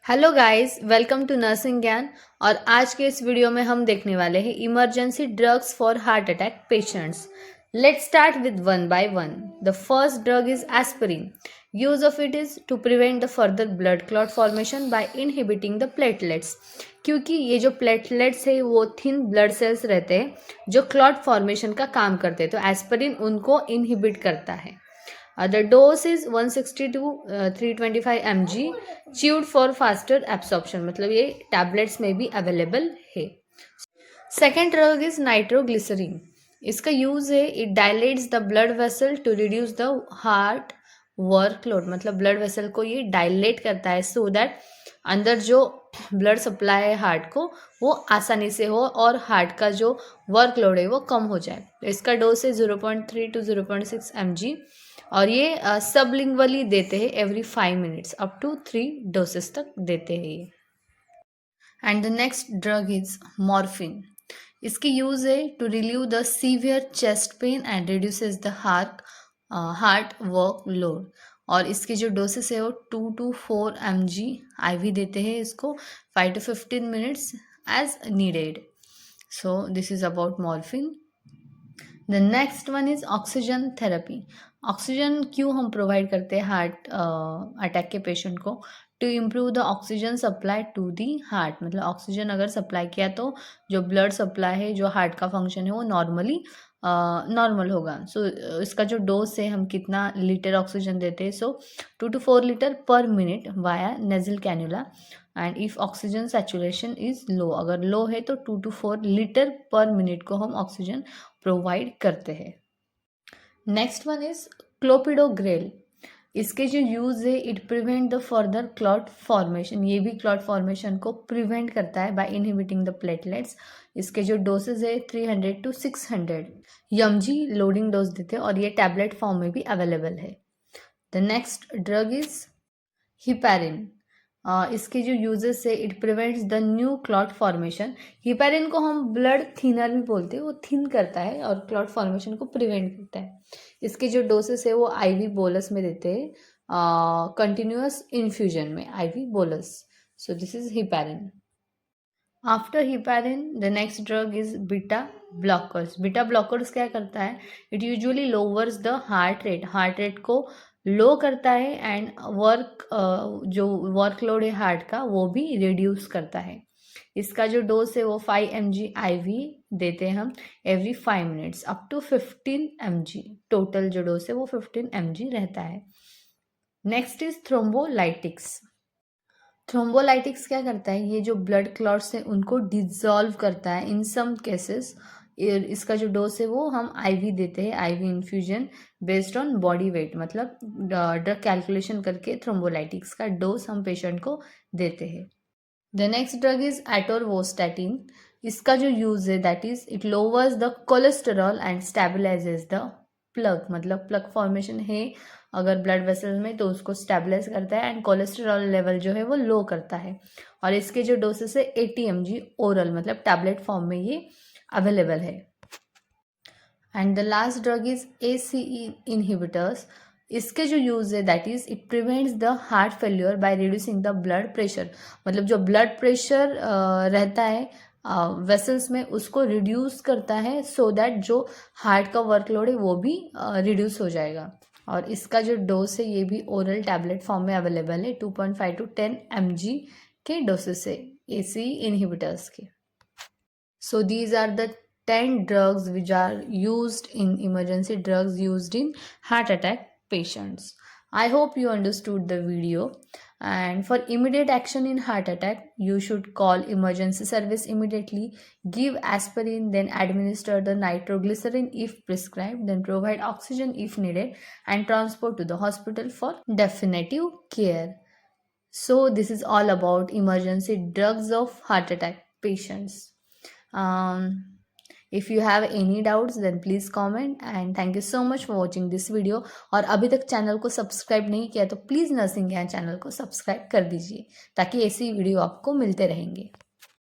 Hello guys, welcome to nursing Gyan. और आज के इस वीडियो में हम देखने वाले हैं emergency drugs for heart attack patients. Let's start with one by one. The first drug is aspirin. Use of it is to prevent the further blood clot formation by inhibiting the platelets. क्योंकि ये जो platelets है वो thin blood cells रहते हैं जो clot formation का काम करते हैं, तो एस्पिरिन उनको इनहिबिट करता है। The dose is 160 to 325 mg, chewed for faster absorption। मतलब ये टैबलेट्स में भी अवेलेबल है। Second drug is nitroglycerin. इसका यूज है, it dilates the blood vessel to reduce the heart workload. मतलब ब्लड वेसल को ये डायलेट करता है सो दैट अंदर जो ब्लड सप्लाई है हार्ट को वो आसानी से हो और हार्ट का जो वर्कलोड है वो कम हो जाए। तो इसका डोज है 0.3 to 0.6 mg और ये सबलिंगुअली देते हैं every 5 minutes, up to 3 doses तक देते हैं ये। And the next drug is morphine. इसकी यूज है to relieve the severe chest pain and reduces the heart work load. और इसकी जो डोसेस है वो 2 to 4 mg IV देते हैं इसको 5 to 15 minutes as needed. So this is about morphine. The next one is oxygen therapy. Oxygen क्यों हम प्रोवाइड करते हैं हार्ट अटैक के पेशेंट को? To improve the oxygen supply to the heart. मतलब ऑक्सीजन अगर सप्लाई किया तो जो ब्लड सप्लाई है, जो हार्ट का फंक्शन है वो नॉर्मल होगा। सो इसका जो डोज है, हम कितना लीटर ऑक्सीजन देते हैं, सो 2 to 4 लीटर पर minute via nasal cannula. And if oxygen saturation is low, अगर लो है तो 2 to 4 लीटर पर मिनट को हम ऑक्सीजन प्रोवाइड करते हैं। Next one is clopidogrel. इसके जो यूज है, it prevent the further clot formation. ये भी क्लॉट फॉर्मेशन को प्रिवेंट करता है बाय इनहिबिटिंग द प्लेटलेट्स। इसके जो डोसेज है 300 to 600 mg लोडिंग डोज देते हैं और ये टैबलेट फॉर्म में भी अवेलेबल है। The next drug is heparin. इसके जो यूजेस है, it prevents the new clot formation. Heparin को हम ब्लड थिनर भी बोलते हैं, वो थिन करता है और क्लॉट फॉर्मेशन को प्रिवेंट करता है। इसके जो डोसेस है वो IV बोलस में देते हैं, कंटिन्यूअस इन्फ्यूजन में IV bolus. So this is heparin. After heparin the next drug is beta blockers. Beta blockers क्या करता है? It usually lowers the heart rate को लो करता है एंड जो वर्कलोड है हार्ट का वो भी रिड्यूस करता है। इसका जो डोज है वो 5 mg IV देते हैं हम every 5 minutes, up to 15 mg। Total जो डोज है वो 15 mg रहता है। Next is thrombolytics. थ्रोम्बोलाइटिक्स क्या करता है? ये जो ब्लड क्लॉट्स हैं उनको डिसॉल्व करता है इन सम केसेस। इसका जो डोज है वो हम IV देते हैं, IV infusion based on body weight. मतलब ड्रग कैलकुलेशन करके थ्रोम्बोलाइटिक्स का डोज हम पेशेंट को देते हैं। The next drug is atorvastatin. इसका जो यूज है that is it lowers the cholesterol and stabilises the plaque. मतलब प्लग फॉर्मेशन है अगर ब्लड वेसल में तो उसको स्टेबलाइज करता है एंड कोलेस्टेरॉल लेवल जो है वो लो करता है। और इसके जो डोसेस है 80 mg ओरल, मतलब टैबलेट फॉर्म में ये अवेलेबल है। And the last drug is ACE inhibitors. इसके जो यूज है that is it prevents the heart failure by reducing the blood pressure. मतलब जो ब्लड प्रेशर रहता है वेसल्स में उसको रिड्यूस करता है सो दैट जो हार्ट का वर्कलोड है वो भी रिड्यूस हो जाएगा। और इसका जो डोज है ये भी ओरल टैबलेट फॉर्म में अवेलेबल है, 2.5 to 10 mg के डोसेस है ACE इनहिबिटर्स के। So these are the 10 drugs which are used in emergency drugs used in heart attack patients. I hope you understood the video. And for immediate action in heart attack, you should call emergency service immediately, give aspirin, then administer the nitroglycerin if prescribed, then provide oxygen if needed, and transport to the hospital for definitive care. So this is all about emergency drugs of heart attack patients. If you have any doubts then please comment, and thank you so much for watching this video. और अभी तक channel को subscribe नहीं किया तो please nursing ज्ञान channel को subscribe कर दीजिए ताकि ऐसी वीडियो आपको मिलते रहेंगे।